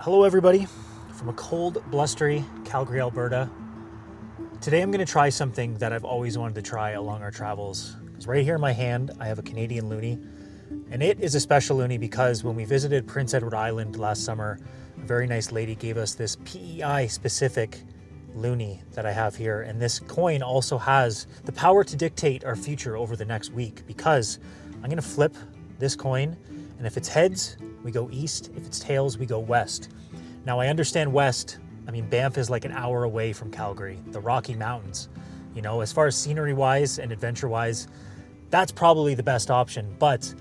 Hello everybody, from a cold, blustery Calgary, Alberta. Today I'm going to try something that I've always wanted to try along our travels. Because right here in my hand, I have a Canadian Loonie. And it is a special Loonie because when we visited Prince Edward Island last summer, a very nice lady gave us this PEI specific Loonie that I have here. And this coin also has the power to dictate our future over the next week because I'm going to flip this coin, and if it's heads, we go east. If it's tails, we go west. Now I understand west, Banff is like an hour away from Calgary, the Rocky Mountains. You know, as far as scenery wise and adventure wise, that's probably the best option. But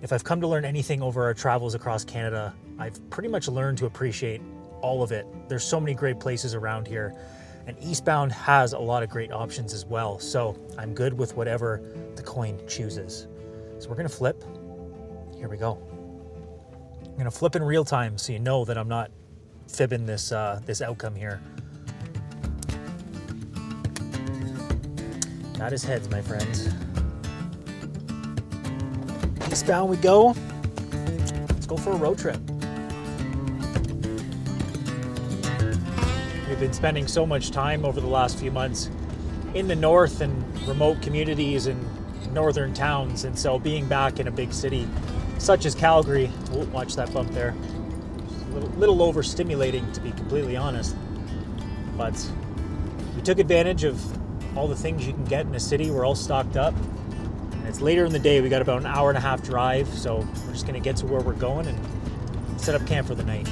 if I've come to learn anything over our travels across Canada, I've pretty much learned to appreciate all of it. There's so many great places around here, and eastbound has a lot of great options as well. So I'm good with whatever the coin chooses. So we're gonna flip. Here we go. I'm gonna flip in real time so you know that I'm not fibbing this outcome here. That is heads, my friends. Eastbound we go. Let's go for a road trip. We've been spending so much time over the last few months in the north and remote communities and northern towns, and so being back in a big city such as Calgary, watch that bump there, a little overstimulating to be completely honest, but we took advantage of all the things you can get in a city. We're all stocked up, and it's later in the day. We got about an hour and a half drive, so we're just gonna get to where we're going and set up camp for the night.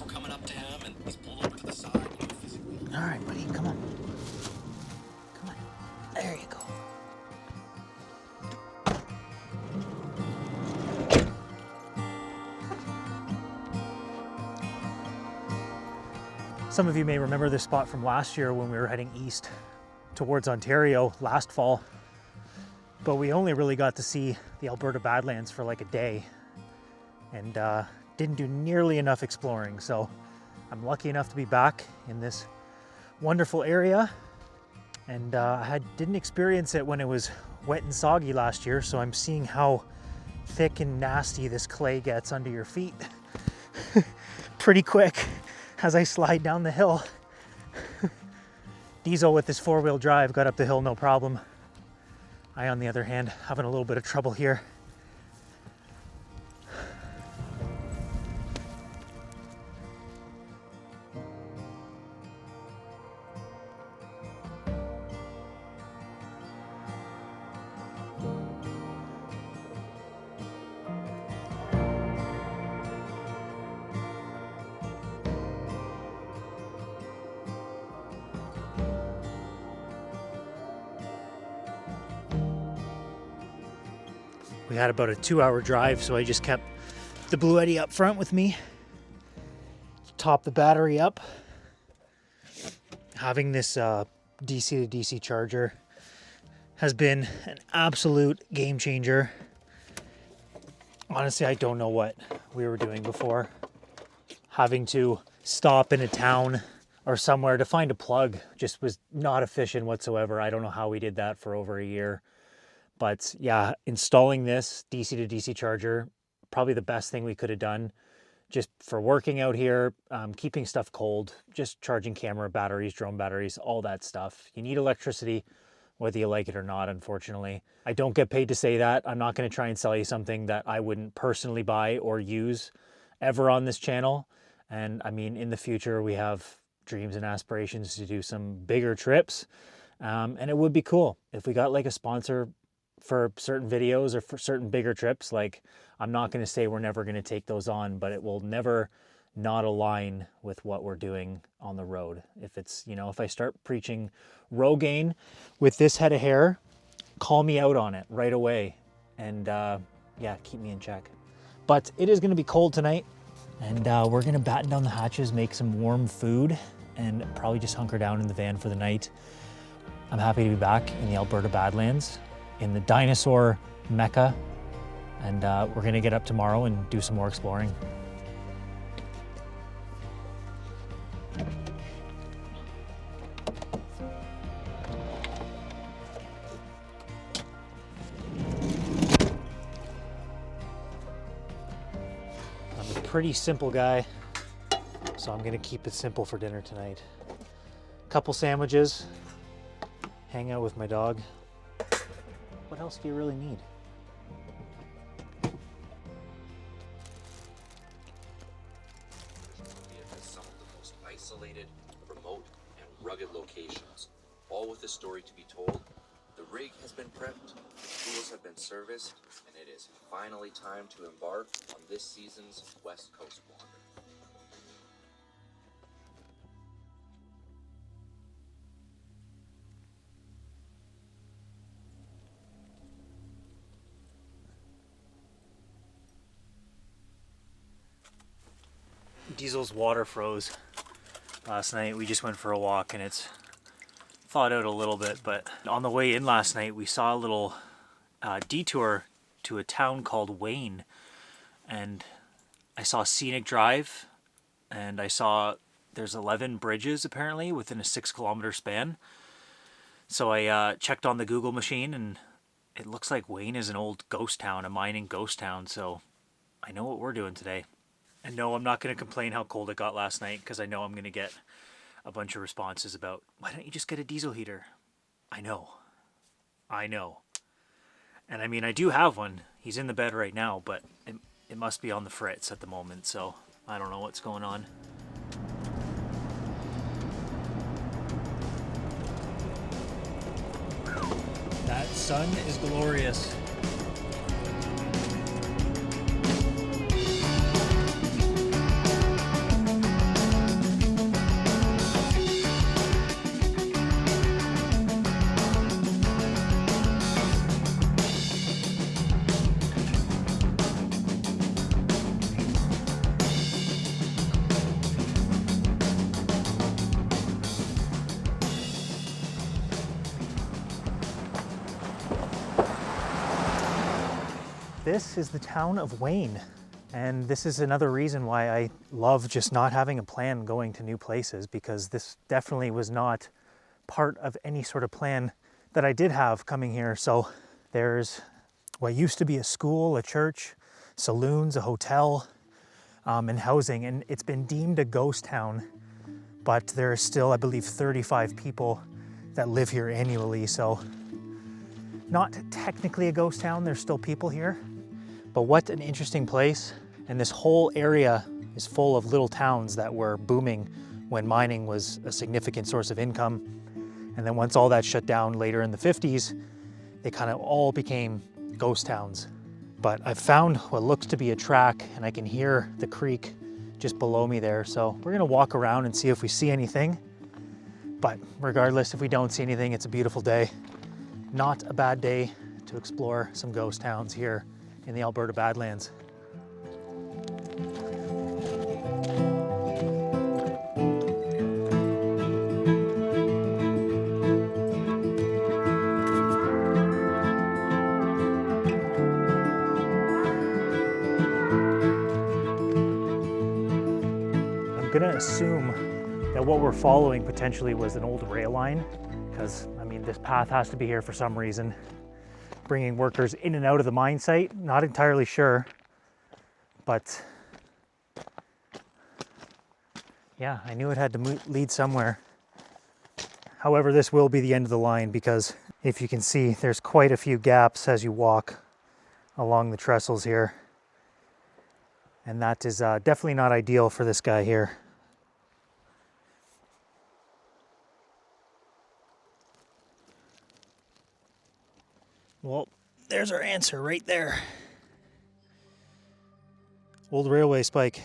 Were coming up to him and he's pulled over to the side. All right, buddy, come on. Come on. There you go. Some of you may remember this spot from last year when we were heading east towards Ontario last fall, but we only really got to see the Alberta Badlands for like a day and didn't do nearly enough exploring. So I'm lucky enough to be back in this wonderful area, and I didn't experience it when it was wet and soggy last year, so I'm seeing how thick and nasty this clay gets under your feet pretty quick as I slide down the hill. Diesel with this four-wheel drive got up the hill no problem. I, on the other hand, having a little bit of trouble here. We had about a 2-hour drive, so I just kept the Blue Eddy up front with me to top the battery up. Having this DC to DC charger has been an absolute game changer. Honestly, I don't know what we were doing before. Having to stop in a town or somewhere to find a plug just was not efficient whatsoever. I don't know how we did that for over a year. But yeah, installing this DC to DC charger, probably the best thing we could have done just for working out here, keeping stuff cold, just charging camera batteries, drone batteries, all that stuff. You need electricity, whether you like it or not, unfortunately. I don't get paid to say that. I'm not going to try and sell you something that I wouldn't personally buy or use ever on this channel. And I mean, in the future, we have dreams and aspirations to do some bigger trips. And it would be cool if we got like a sponsor for certain videos or for certain bigger trips. Like, I'm not going to say we're never going to take those on, but it will never not align with what we're doing on the road. If it's, you know, if I start preaching Rogaine with this head of hair, call me out on it right away. And yeah, keep me in check. But it is going to be cold tonight, and we're going to batten down the hatches, make some warm food, and probably just hunker down in the van for the night. I'm happy to be back in the Alberta Badlands, in the dinosaur mecca, and we're gonna get up tomorrow and do some more exploring. I'm a pretty simple guy, so I'm gonna keep it simple for dinner tonight. Couple sandwiches, hang out with my dog. What else do you really need? It has some of the most isolated, remote, and rugged locations, all with a story to be told. The rig has been prepped, the tools have been serviced, and it is finally time to embark on this season's West Coast wander. Diesel's water froze last night. We just went for a walk and it's thawed out a little bit, but on the way in last night we saw a little detour to a town called Wayne, and I saw Scenic Drive, and I saw there's 11 bridges apparently within a 6-kilometer span. So I checked on the Google machine, and it looks like Wayne is an old ghost town, a mining ghost town, so I know what we're doing today. And no, I'm not going to complain how cold it got last night, because I know I'm going to get a bunch of responses about, why don't you just get a diesel heater? I know. And I mean, I do have one. He's in the bed right now, but it must be on the fritz at the moment, so I don't know what's going on. That sun is glorious. This is the town of Wayne, and this is another reason why I love just not having a plan going to new places, because this definitely was not part of any sort of plan that I did have coming here. So there's what used to be a school, a church, saloons, a hotel, and housing, and it's been deemed a ghost town, but there are still, I believe, 35 people that live here annually. So not technically a ghost town, there's still people here. But what an interesting place. And this whole area is full of little towns that were booming when mining was a significant source of income. And then once all that shut down later in the 50s, they kind of all became ghost towns. But I've found what looks to be a track, and I can hear the creek just below me there. So we're gonna walk around and see if we see anything. But regardless, if we don't see anything, it's a beautiful day. Not a bad day to explore some ghost towns here in the Alberta Badlands. I'm gonna assume that what we're following potentially was an old rail line, because I mean, this path has to be here for some reason, bringing workers in and out of the mine site. Not entirely sure, but yeah, I knew it had to lead somewhere. However, this will be the end of the line, because if you can see, there's quite a few gaps as you walk along the trestles here. And that is definitely not ideal for this guy here. Well, there's our answer right there. Old railway spike.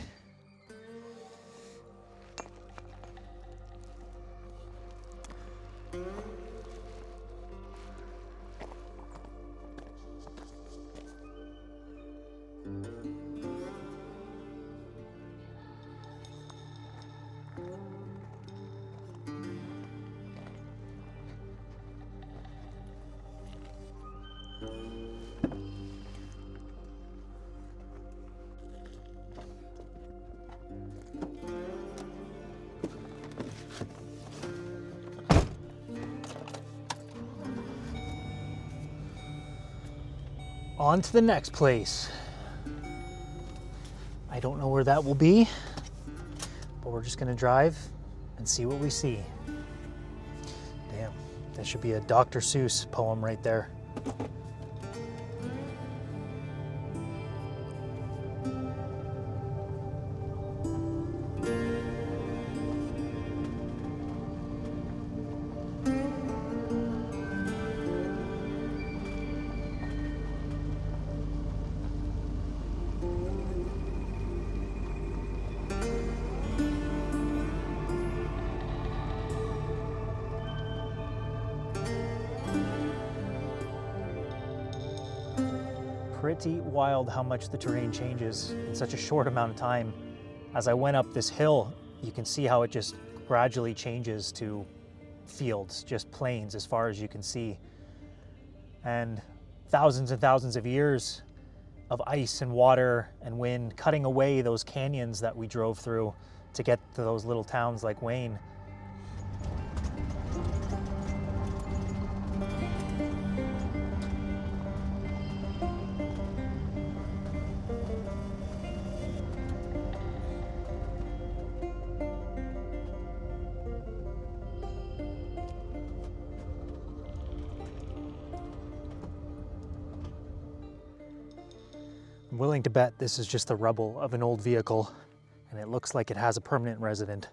On to the next place. I don't know where that will be, but we're just gonna drive and see what we see. Damn, that should be a Dr. Seuss poem right there. Pretty wild how much the terrain changes in such a short amount of time. As I went up this hill, you can see how it just gradually changes to fields, just plains as far as you can see. And thousands of years of ice and water and wind cutting away those canyons that we drove through to get to those little towns like Wayne. I'm willing to bet this is just the rubble of an old vehicle, and it looks like it has a permanent resident.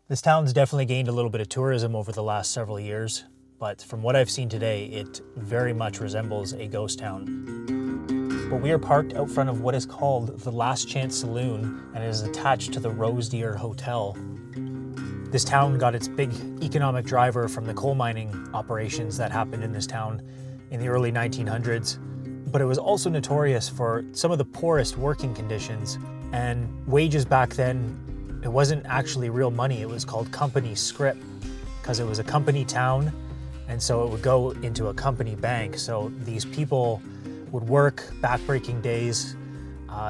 This town's definitely gained a little bit of tourism over the last several years, but from what I've seen today, it very much resembles a ghost town. But we are parked out front of what is called the Last Chance Saloon, and it is attached to the Rose Deer Hotel. This town got its big economic driver from the coal mining operations that happened in this town in the early 1900s. But it was also notorious for some of the poorest working conditions, and wages back then, it wasn't actually real money. It was called company scrip because it was a company town, and so it would go into a company bank. So these people would work backbreaking days.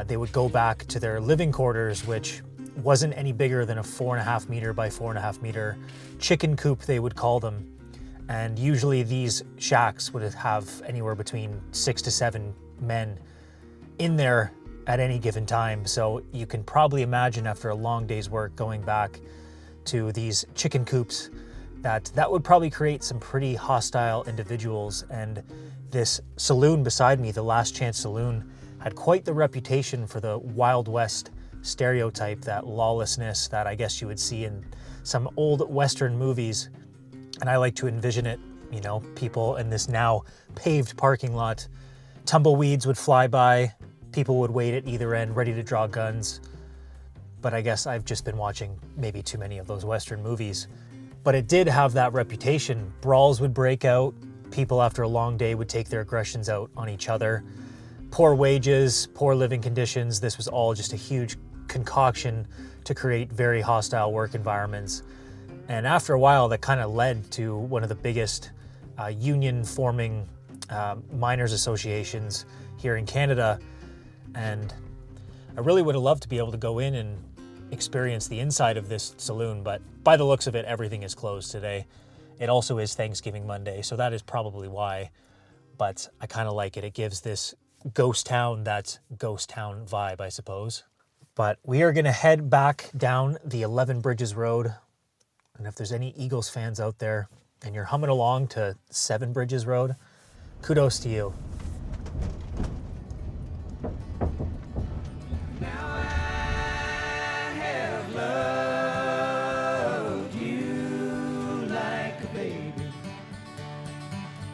They would go back to their living quarters, which wasn't any bigger than a 4.5 meter by 4.5 meter chicken coop, they would call them. And usually these shacks would have anywhere between 6 to 7 men in there at any given time. So you can probably imagine after a long day's work going back to these chicken coops that would probably create some pretty hostile individuals. And this saloon beside me, the Last Chance Saloon, had quite the reputation for the Wild West stereotype, that lawlessness that I guess you would see in some old Western movies. And I like to envision it, you know, people in this now paved parking lot, tumbleweeds would fly by, people would wait at either end ready to draw guns. But I guess I've just been watching maybe too many of those Western movies. But it did have that reputation. Brawls would break out, people after a long day would take their aggressions out on each other. Poor wages, poor living conditions, this was all just a huge concoction to create very hostile work environments. And after a while, that kind of led to one of the biggest union-forming miners' associations here in Canada. And I really would have loved to be able to go in and experience the inside of this saloon, but by the looks of it, everything is closed today. It also is Thanksgiving Monday, so that is probably why. But I kind of like it. It gives this ghost town that ghost town vibe, I suppose. But we are going to head back down the 11 Bridges Road. And if there's any Eagles fans out there and you're humming along to 7 Bridges Road, kudos to you. Now I have loved you like a baby,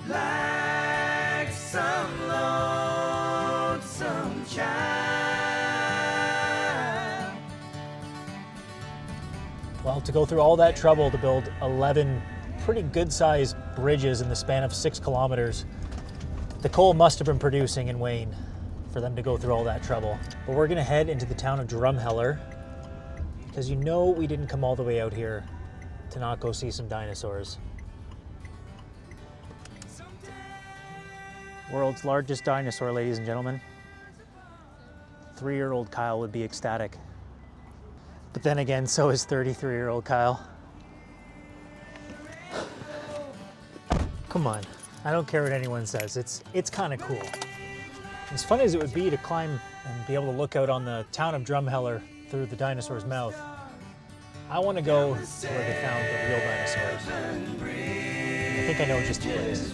like some lonesome child. Well, to go through all that trouble to build 11 pretty good-sized bridges in the span of 6 kilometers, the coal must have been producing in Wayne for them to go through all that trouble. But we're gonna head into the town of Drumheller because you know we didn't come all the way out here to not go see some dinosaurs. World's largest dinosaur, ladies and gentlemen. 3-year-old Kyle would be ecstatic. But then again, so is 33-year-old Kyle. Come on, I don't care what anyone says. It's kind of cool. As fun as it would be to climb and be able to look out on the town of Drumheller through the dinosaur's mouth, I want to go to where they found the real dinosaurs. I think I know just the place.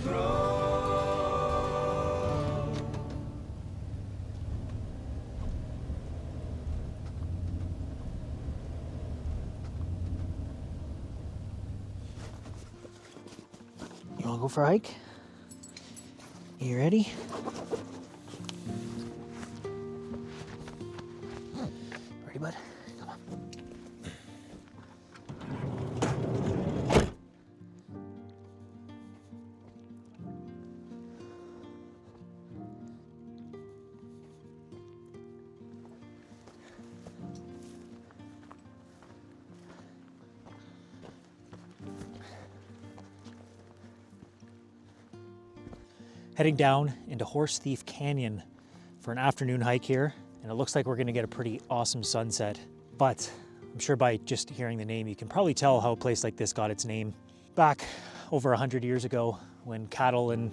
You want to go for a hike? You ready? Ready, bud? Come on. Heading down into Horse Thief Canyon for an afternoon hike here, and it looks like we're gonna get a pretty awesome sunset. But I'm sure by just hearing the name, you can probably tell how a place like this got its name. Back over 100 years ago, when cattle and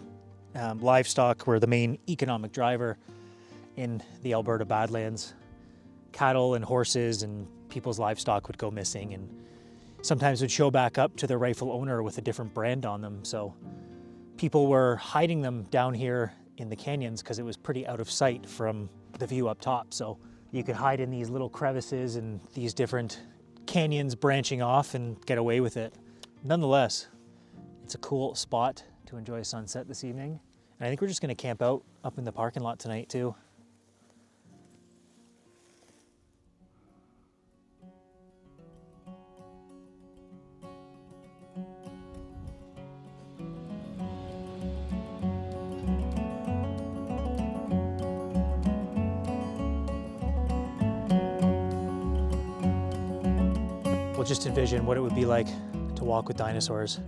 livestock were the main economic driver in the Alberta Badlands, cattle and horses and people's livestock would go missing and sometimes would show back up to their rightful owner with a different brand on them. So people were hiding them down here in the canyons because it was pretty out of sight from the view up top. So you could hide in these little crevices and these different canyons branching off and get away with it. Nonetheless, it's a cool spot to enjoy a sunset this evening. And I think we're just gonna camp out up in the parking lot tonight too. Well, just envision what it would be like to walk with dinosaurs.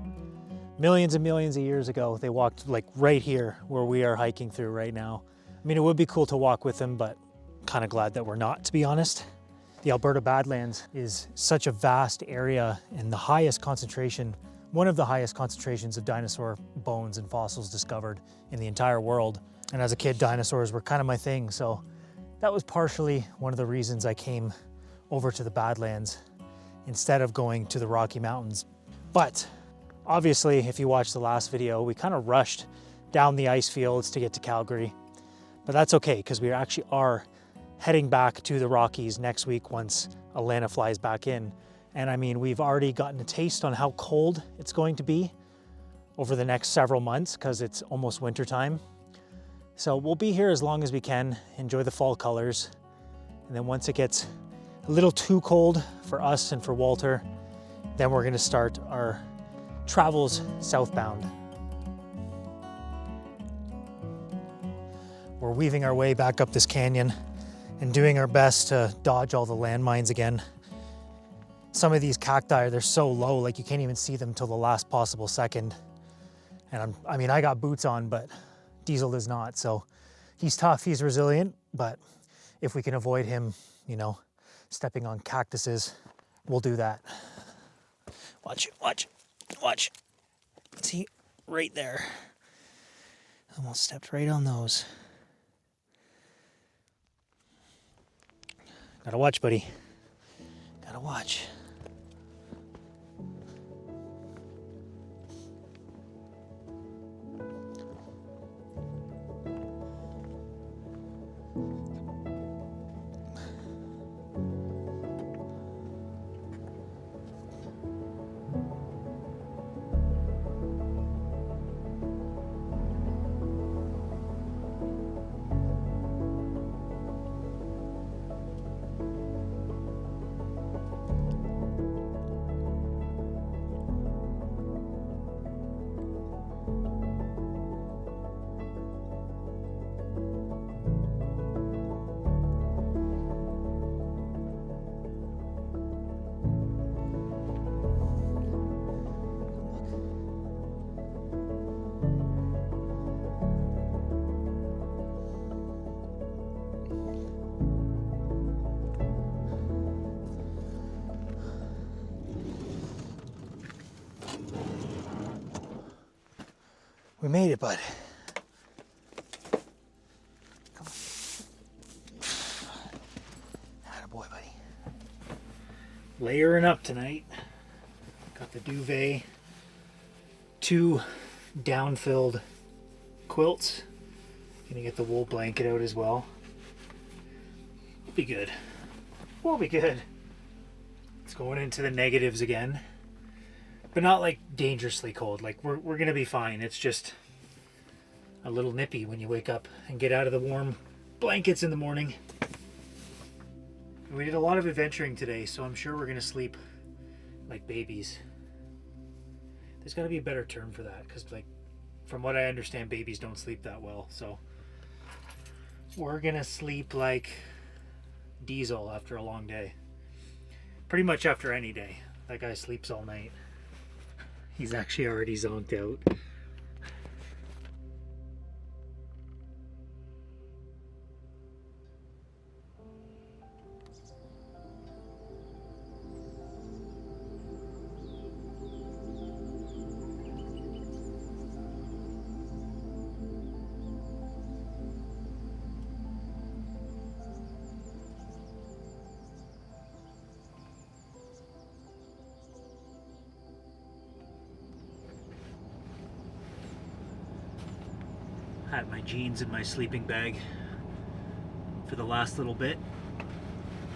Millions and millions of years ago, they walked like right here where we are hiking through right now. I mean, it would be cool to walk with them, but kind of glad that we're not, to be honest. The Alberta Badlands is such a vast area and the highest concentration, one of the highest concentrations of dinosaur bones and fossils discovered in the entire world. And as a kid, dinosaurs were kind of my thing. So that was partially one of the reasons I came over to the Badlands instead of going to the Rocky Mountains. But obviously, if you watched the last video, we kind of rushed down the ice fields to get to Calgary. But that's okay, because we actually are heading back to the Rockies next week once Alana flies back in. And I mean, we've already gotten a taste on how cold it's going to be over the next several months because it's almost winter time. So we'll be here as long as we can, enjoy the fall colors. And then once it gets a little too cold for us and for Walter, then we're gonna start our travels southbound. We're weaving our way back up this canyon and doing our best to dodge all the landmines again. Some of these cacti, they're so low, like you can't even see them till the last possible second. And I mean, I got boots on, but Diesel does not. So he's tough, he's resilient, but if we can avoid him, you know, stepping on cactuses, we'll do that. Watch, watch, watch. See, right there. Almost stepped right on those. Gotta watch, buddy. Gotta watch. We made it, bud. Come on. Attaboy, buddy. Layering up tonight. Got the duvet. 2 down-filled quilts. Gonna get the wool blanket out as well. We'll be good. We'll be good. It's going into the negatives again. But not like dangerously cold. Like we're gonna be fine. It's just a little nippy when you wake up and get out of the warm blankets in the morning. We did a lot of adventuring today, so I'm sure we're gonna sleep like babies. There's gotta be a better term for that, because like from what I understand, babies don't sleep that well. So we're gonna sleep like Diesel after a long day. Pretty much after any day. That guy sleeps all night. He's actually already zonked out. Had my jeans in my sleeping bag for the last little bit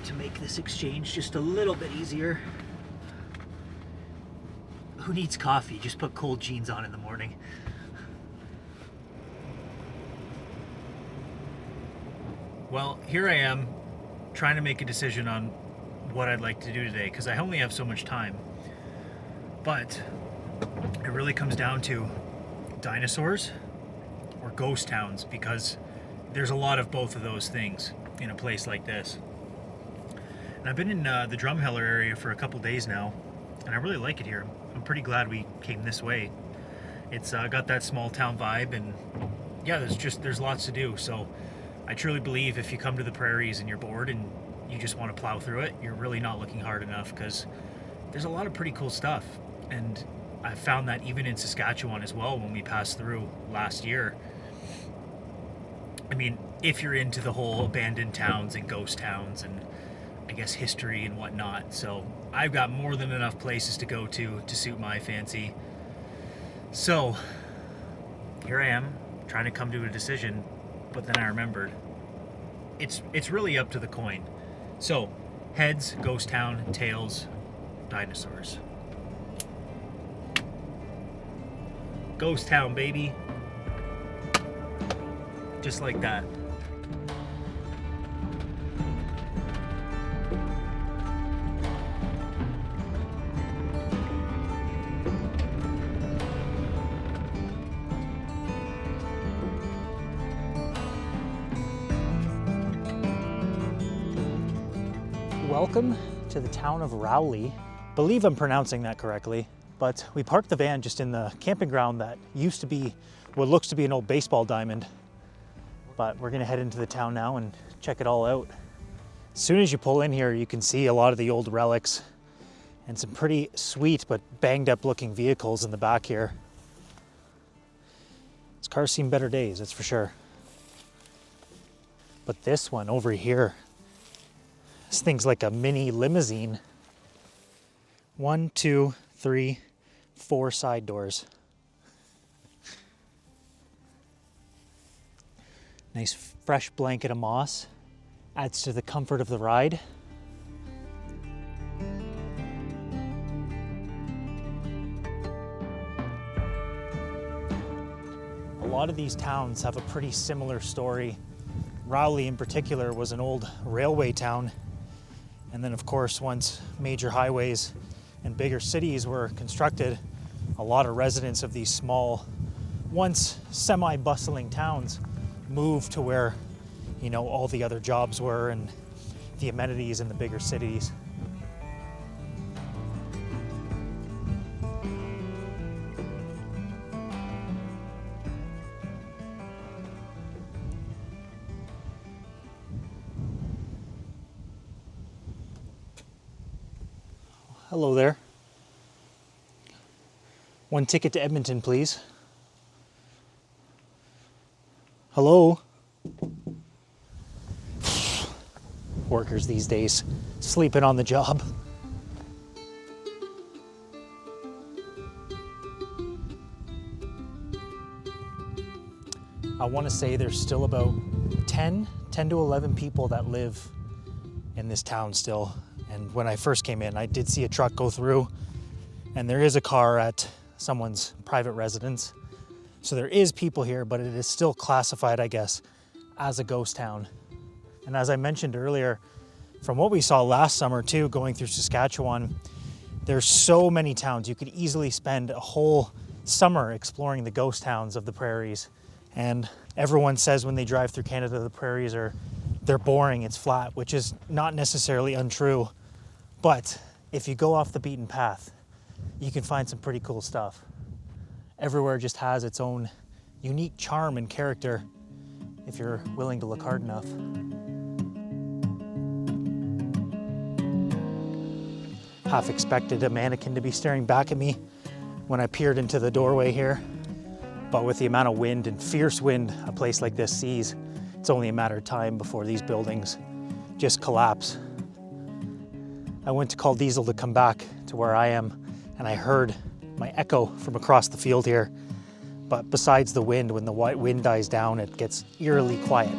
to make this exchange just a little bit easier. Who needs coffee? Just put cold jeans on in the morning. Well, here I am trying to make a decision on what I'd like to do today because I only have so much time. But it really comes down to dinosaurs or ghost towns, because there's a lot of both of those things in a place like this. And I've been in the Drumheller area for a couple days now, and I really like it here. I'm pretty glad we came this way. It's got that small town vibe, and yeah, there's lots to do. So I truly believe if you come to the prairies and you're bored and you just want to plow through it, you're really not looking hard enough, because there's a lot of pretty cool stuff. And I found that even in Saskatchewan as well when we passed through last year. I mean, if you're into the whole abandoned towns and ghost towns and I guess history and whatnot. So I've got more than enough places to go to suit my fancy. So here I am trying to come to a decision, but then I remembered it's really up to the coin. So heads, ghost town; tails, dinosaurs. Ghost town, baby. Just like that. Welcome to the town of Rowley. Believe I'm pronouncing that correctly, but we parked the van just in the camping ground that used to be what looks to be an old baseball diamond. But we're gonna head into the town now and check it all out. As soon as you pull in here, you can see a lot of the old relics and some pretty sweet but banged up looking vehicles in the back here. This car's seen better days, that's for sure. But this one over here, this thing's like a mini limousine. 1, 2, 3, 4 side doors. Nice fresh blanket of moss. Adds to the comfort of the ride. A lot of these towns have a pretty similar story. Rowley in particular was an old railway town. And then of course, once major highways and bigger cities were constructed, a lot of residents of these small, once semi-bustling towns moved to where, you know, all the other jobs were and the amenities in the bigger cities. Hello there. 1 ticket to Edmonton, please. Hello? Workers these days, sleeping on the job. I want to say there's still about 10 to 11 people that live in this town still. And when I first came in, I did see a truck go through, and there is a car at someone's private residence. So there is people here, but it is still classified, I guess, as a ghost town. And as I mentioned earlier, from what we saw last summer too, going through Saskatchewan, there's so many towns. You could easily spend a whole summer exploring the ghost towns of the prairies. And everyone says when they drive through Canada, the prairies they're boring, it's flat, which is not necessarily untrue. But if you go off the beaten path, you can find some pretty cool stuff. Everywhere just has its own unique charm and character if you're willing to look hard enough. Half expected a mannequin to be staring back at me when I peered into the doorway here. But with the amount of wind and fierce wind a place like this sees, it's only a matter of time before these buildings just collapse. I went to call Diesel to come back to where I am, and I heard my echo from across the field here. But besides the wind, when the white wind dies down, it gets eerily quiet.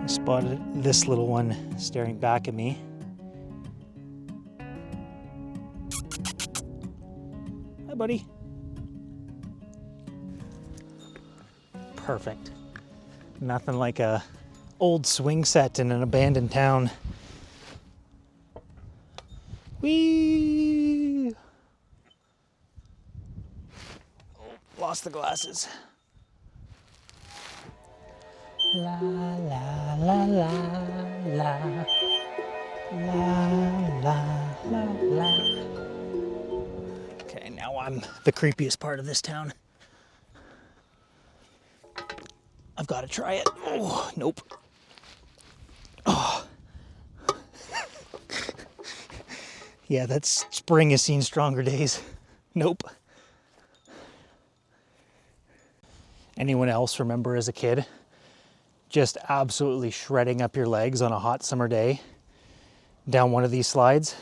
I spotted this little one staring back at me. Hi, buddy. Perfect. Nothing like a old swing set in an abandoned town. Whee! Oh, lost the glasses. La la la la la la la la la. Okay, now I'm the creepiest part of this town. I've got to try it. Oh, nope. Oh. Yeah, that spring has seen stronger days. Nope. Anyone else remember as a kid just absolutely shredding up your legs on a hot summer day down one of these slides?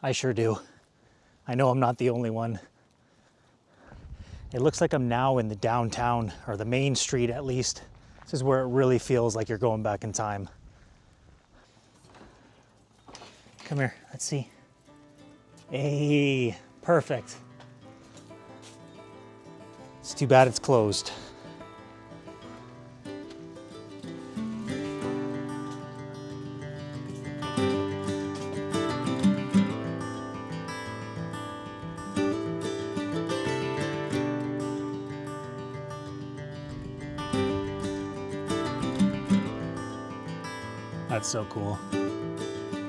I sure do. I know I'm not the only one. It looks like I'm now in the downtown, or the main street at least. This is where it really feels like you're going back in time. Come here, let's see. Hey, perfect. It's too bad it's closed. That's so cool.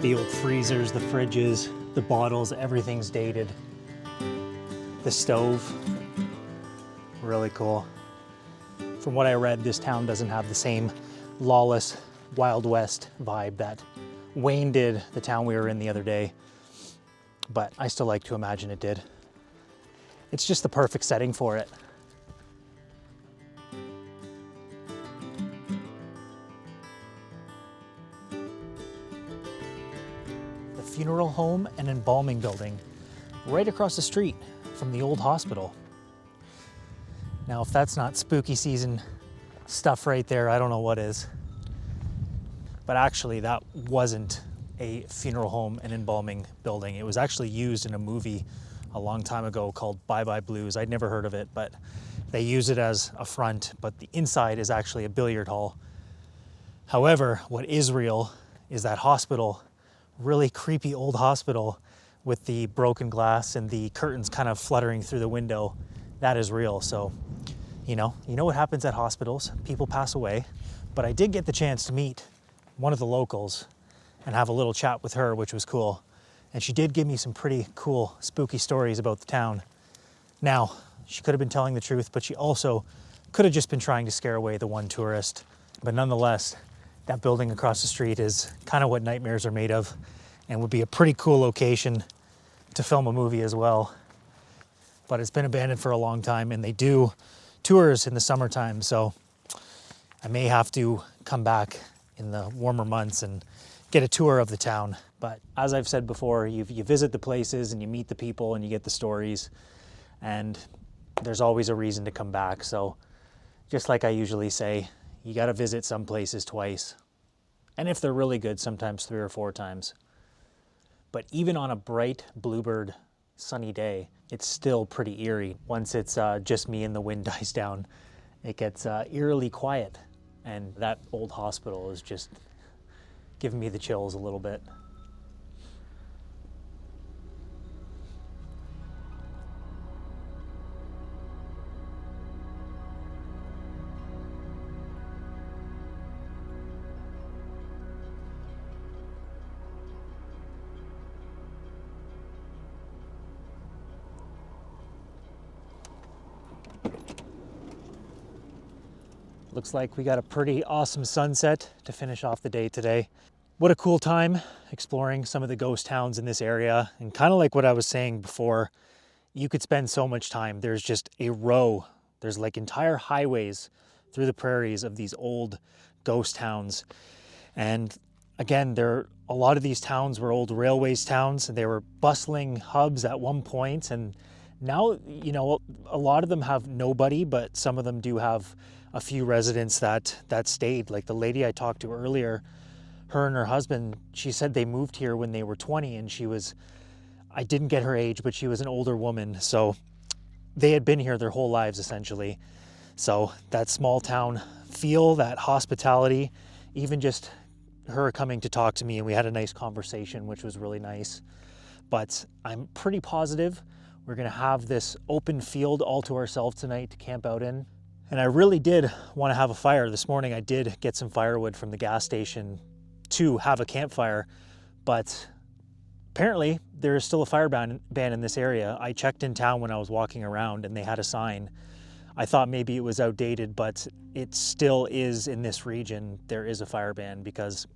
The old freezers, the fridges, the bottles, everything's dated. The stove, really cool. From what I read, this town doesn't have the same lawless Wild West vibe that Wayne did, the town we were in the other day, but I still like to imagine it did. It's just the perfect setting for it. Funeral home and embalming building right across the street from the old hospital. Now, if that's not spooky season stuff right there, I don't know what is. But actually, that wasn't a funeral home and embalming building. It was actually used in a movie a long time ago called Bye Bye Blues. I'd never heard of it, but they use it as a front, but the inside is actually a billiard hall. However, what is real is that hospital, really creepy old hospital with the broken glass and the curtains kind of fluttering through the window. That is real. So, you know what happens at hospitals. People pass away. But I did get the chance to meet one of the locals and have a little chat with her, which was cool. And she did give me some pretty cool, spooky stories about the town. Now, she could have been telling the truth, but she also could have just been trying to scare away the one tourist. But nonetheless, that building across the street is kind of what nightmares are made of, and would be a pretty cool location to film a movie as well. But it's been abandoned for a long time, and they do tours in the summertime, so I may have to come back in the warmer months and get a tour of the town. But as I've said before, you visit the places and you meet the people and you get the stories, and there's always a reason to come back. So just like I usually say, you got to visit some places twice. And if they're really good, sometimes 3 or 4 times. But even on a bright bluebird sunny day, it's still pretty eerie. Once it's just me and the wind dies down, it gets eerily quiet. And that old hospital is just giving me the chills a little bit. Looks like we got a pretty awesome sunset to finish off the day today. What a cool time exploring some of the ghost towns in this area. And kind of like what I was saying before, you could spend so much time. There's just a row. There's like entire highways through the prairies of these old ghost towns. And again, a lot of these towns were old railways towns, and they were bustling hubs at one point. And now, you know, a lot of them have nobody, but some of them do have a few residents that stayed. Like the lady I talked to earlier, her and her husband, she said they moved here when they were 20, and I didn't get her age, but she was an older woman. So they had been here their whole lives essentially. So that small town feel, that hospitality, even just her coming to talk to me, and we had a nice conversation, which was really nice. But I'm pretty positive we're gonna have this open field all to ourselves tonight to camp out in. And I really did want to have a fire. This morning I did get some firewood from the gas station to have a campfire, but apparently there is still a fire ban in this area. I checked in town when I was walking around and they had a sign. I thought maybe it was outdated, but it still is in this region. There is a fire ban because,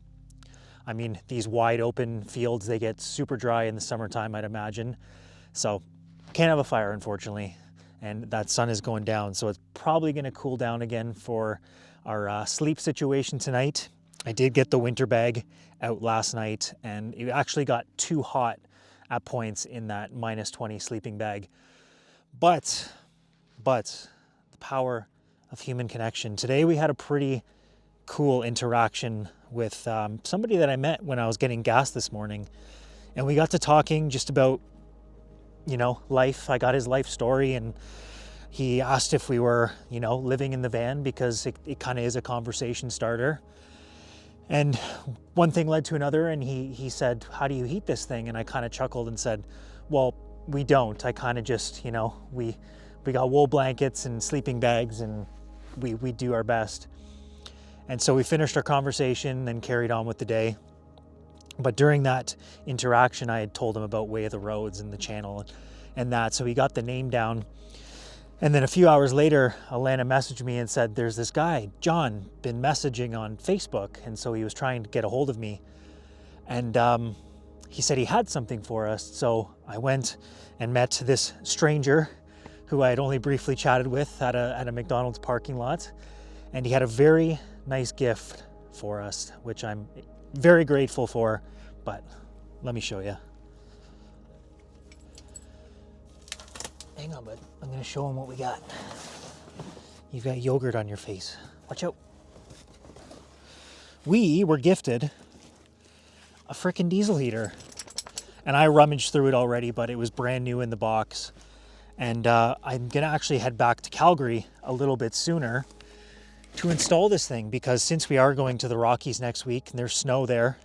I mean, these wide open fields, they get super dry in the summertime, I'd imagine. So can't have a fire, unfortunately. And that sun is going down, so it's probably going to cool down again for our sleep situation tonight. I did get the winter bag out last night, and it actually got too hot at points in that -20 sleeping bag. But the power of human connection. Today we had a pretty cool interaction with somebody that I met when I was getting gas this morning, and we got to talking just about, you know, life. I got his life story, and he asked if we were, you know, living in the van, because it kind of is a conversation starter. And one thing led to another, and he said, how do you heat this thing? And I kind of chuckled and said, well, we don't. I kind of just, you know, we got wool blankets and sleeping bags, and we do our best. And so we finished our conversation and carried on with the day. But during that interaction, I had told him about Way of the Roads and the channel and that, so he got the name down. And then a few hours later, Alana messaged me and said, there's this guy, John, been messaging on Facebook, and so he was trying to get a hold of me. And he said he had something for us, so I went and met this stranger who I had only briefly chatted with at a McDonald's parking lot, and he had a very nice gift for us, which I'm very grateful for, but let me show you. Hang on, bud. I'm gonna show him what we got. You've got yogurt on your face. Watch out. We were gifted a frickin' diesel heater, and I rummaged through it already, but it was brand new in the box. And I'm gonna actually head back to Calgary a little bit sooner to install this thing, because since we are going to the Rockies next week and there's snow there,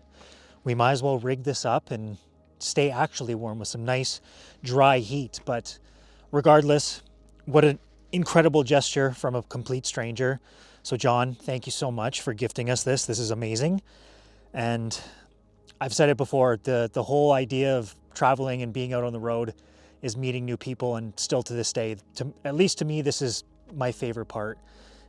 we might as well rig this up and stay actually warm with some nice dry heat. But regardless, what an incredible gesture from a complete stranger. So John, thank you so much for gifting us this. This is amazing. And I've said it before, the whole idea of traveling and being out on the road is meeting new people, and still to this day, at least to me, this is my favorite part,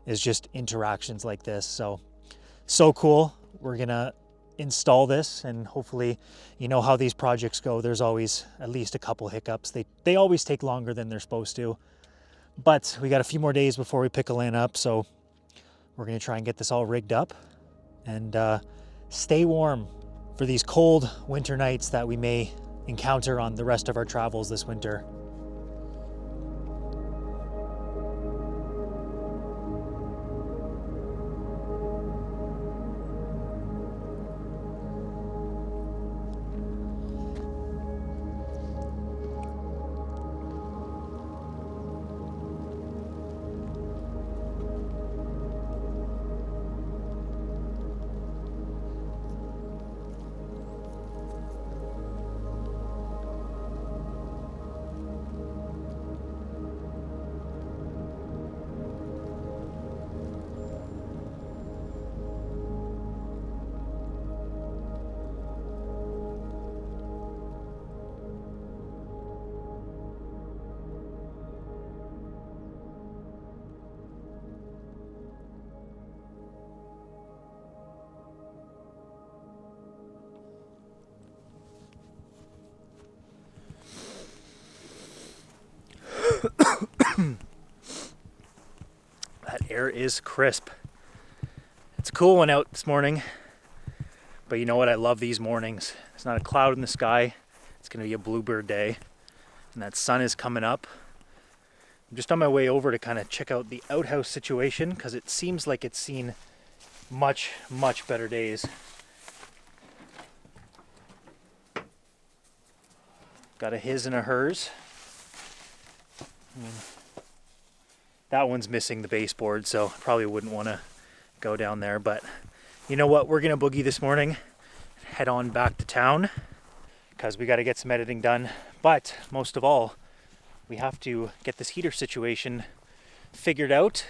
is just interactions like this. So cool. We're gonna install this, and hopefully, you know how these projects go. There's always at least a couple hiccups. They always take longer than they're supposed to. But we got a few more days before we pick a land up, so we're gonna try and get this all rigged up and stay warm for these cold winter nights that we may encounter on the rest of our travels this winter. That air is crisp. It's a cool one out this morning, but you know what? I love these mornings. There's not a cloud in the sky. It's gonna be a bluebird day, and that sun is coming up. I'm just on my way over to kind of check out the outhouse situation because it seems like it's seen much, much better days. Got a his and a hers. That one's missing the baseboard, so probably wouldn't want to go down there. But you know what? We're going to boogie this morning, head on back to town because we got to get some editing done. But most of all, we have to get this heater situation figured out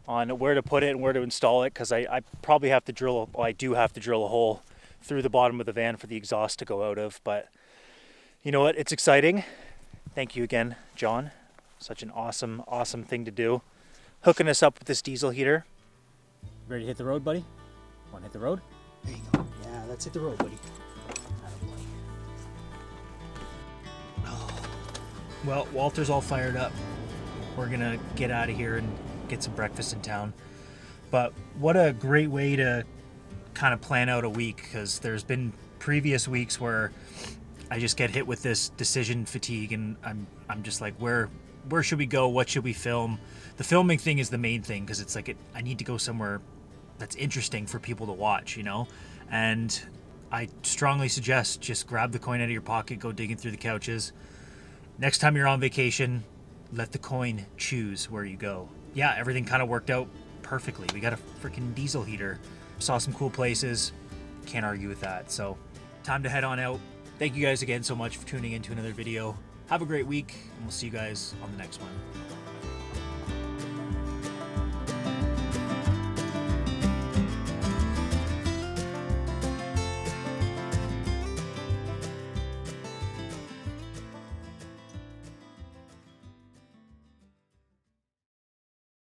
on where to put it and where to install it, because I probably have to drill, well, I do have to drill a hole through the bottom of the van for the exhaust to go out of. But you know what? It's exciting. Thank you again, John. Such an awesome, awesome thing to do. Hooking us up with this diesel heater. Ready to hit the road, buddy? Want to hit the road? There you go. Yeah, let's hit the road, buddy. Oh. Well, Walter's all fired up. We're gonna get out of here and get some breakfast in town. But what a great way to kind of plan out a week, because there's been previous weeks where I just get hit with this decision fatigue, and I'm just like, where should we go? What should we film? The filming thing is the main thing, because it's like I need to go somewhere that's interesting for people to watch, you know? And I strongly suggest just grab the coin out of your pocket, go digging through the couches. Next time you're on vacation, let the coin choose where you go. Yeah, everything kind of worked out perfectly. We got a freaking diesel heater. Saw some cool places. Can't argue with that. So time to head on out. Thank you guys again so much for tuning in to another video. Have a great week, and we'll see you guys on the next one.